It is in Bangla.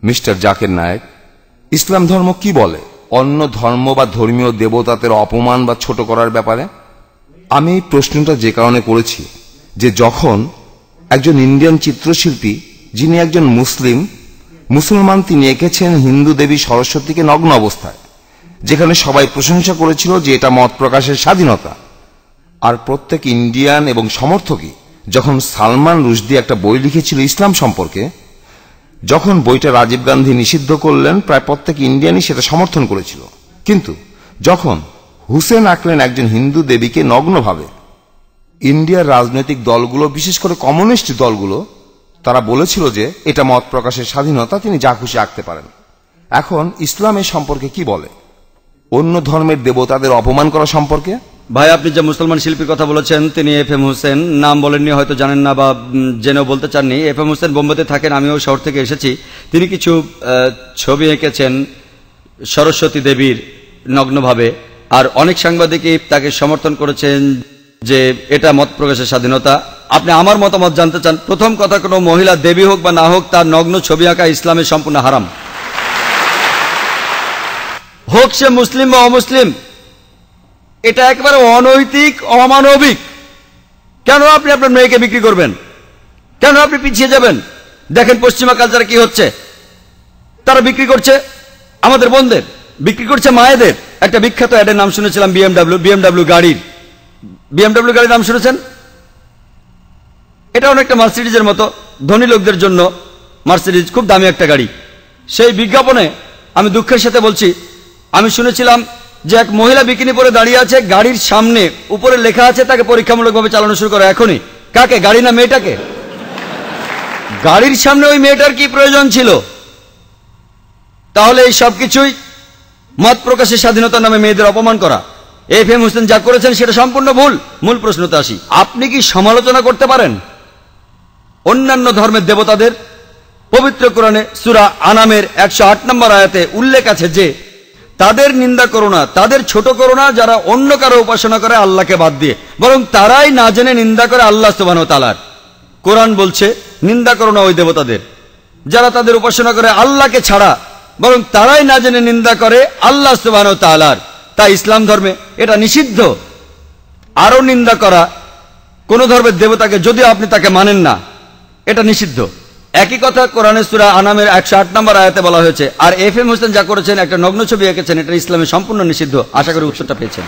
মিস্টার জাকির নায়েক, ইসলাম ধর্ম কি বলে অন্য ধর্ম বা ধর্মীয় দেবতাদের অপমান বা ছোট করার ব্যাপারে? আমি এই প্রশ্নটা যে কারণে করেছি যে যখন একজন ইন্ডিয়ান চিত্রশিল্পী, যিনি একজন মুসলমান, তিনি এঁকেছেন হিন্দু দেবী সরস্বতীকে নগ্ন অবস্থায়, যেখানে সবাই প্রশংসা করেছিল যে এটা মত প্রকাশের স্বাধীনতা। আর প্রত্যেক ইন্ডিয়ান এবং সমর্থকই যখন সালমান রুশদি একটা বই লিখেছিল ইসলাম সম্পর্কে, যখন বইটা রাজীব গান্ধী নিষিদ্ধ করলেন, প্রায় প্রত্যেক ইন্ডিয়ানই সেটা সমর্থন করেছিল। কিন্তু যখন হুসেন আঁকলেন একজন হিন্দু দেবীকে নগ্নভাবে, ইন্ডিয়ার রাজনৈতিক দলগুলো, বিশেষ করে কমিউনিস্ট দলগুলো, তারা বলেছিল যে এটা মত প্রকাশের স্বাধীনতা, তিনি যা খুশি আঁকতে পারেন। এখন ইসলাম এ সম্পর্কে কি বলে? অন্য ধর্মের দেবতাদের অপমান করা সম্পর্কে? ভাই, আপনি যে মুসলমান শিল্পীর কথা বলেছেন, তিনি FM হোসেন, নাম বলেননি, হয়তো জানেন না বা জেনেও বলতে চাননি। FM হোসেন বোম্বেতে থাকেন, আমিও শহর থেকে এসেছি। তিনি কিছু ছবি এঁকেছেন সরস্বতী দেবীর নগ্নভাবে, আর অনেক সাংবাদিকই তাকে সমর্থন করেছেন যে এটা মত প্রকাশের স্বাধীনতা। আপনি আমার মতামত জানতে চান? প্রথম কথা, কোনো মহিলা দেবী হোক বা না হোক, তার নগ্ন ছবি আঁকা ইসলামে সম্পূর্ণ হারাম, হোক সে মুসলিম বা অমুসলিম। এটা একেবারে অনৈতিক, অমানবিক। কেন আপনি আপনার মেয়েকে বিক্রি করবেন? কেন আপনি পিছিয়ে যাবেন? দেখেন পশ্চিমা কালচারে কি হচ্ছে। তারা বিক্রি করছে আমাদের বোনদের, বিক্রি করছে মায়েদের। একটা বিখ্যাত অ্যাডের নাম শুনেছিলাম, বিএমডাব্লিউ গাড়ির নাম শুনেছেন? এটা অনেকটা মার্সিডিজের মতো, ধনী লোকদের জন্য মার্সিডিজ খুব দামি একটা গাড়ি। সেই বিজ্ঞাপনে আমি দুঃখের সাথে বলছি, আমি শুনেছিলাম যে এক মহিলা বিকিনি পরে দাঁড়িয়ে আছে, গাড়ির সামনে উপরে লেখা আছে তাকে পরীক্ষামূলকভাবে চালানো শুরু করো এখনই। কাকে? গাড়ি না মেয়েটাকে? গাড়ির সামনে ওই মেয়েটার কি প্রয়োজন ছিল? তাহলে এই সবকিছুই মত প্রকাশের স্বাধীনতার নামে মেয়েদের অপমান করা। FM হোসেন যা করেছেন সেটা সম্পূর্ণ ভুল। মূল প্রশ্নতে আসি, আপনি কি সমালোচনা করতে পারেন অন্যান্য ধর্মের দেবতাদের? পবিত্র কোরআনে সূরা আনামের 108 নম্বর আয়াতে উল্লেখ আছে যে তাদের নিন্দা করো না, তাদের ছোট করো না যারা অন্য কারো উপাসনা করে আল্লাহকে বাদ দিয়ে, বরং তারাই না জেনে নিন্দা করে আল্লাহ সুবহানাহু ওয়া তাআলার। কোরআন বলছে নিন্দা করো না ওই দেবতাদের যারা তাদের উপাসনা করে আল্লাহকে ছাড়া, বরং তারাই না জেনে নিন্দা করে আল্লাহ সুবহানাহু ওয়া তাআলার। তাই ইসলাম ধর্মে এটা নিষিদ্ধ আরো নিন্দা করা কোন ধর্মের দেবতাকে, যদিও আপনি তাকে মানেন না, এটা নিষিদ্ধ। একই কথা কোরআনের সূরা আনামের 108 নম্বর আয়াতে বলা হয়েছে। আর FM হোসেন যা করেছেন, একটা নগ্ন ছবি এঁকেছেন, এটা ইসলামে সম্পূর্ণ নিষিদ্ধ। আশা করি উত্তরটা পেয়েছেন।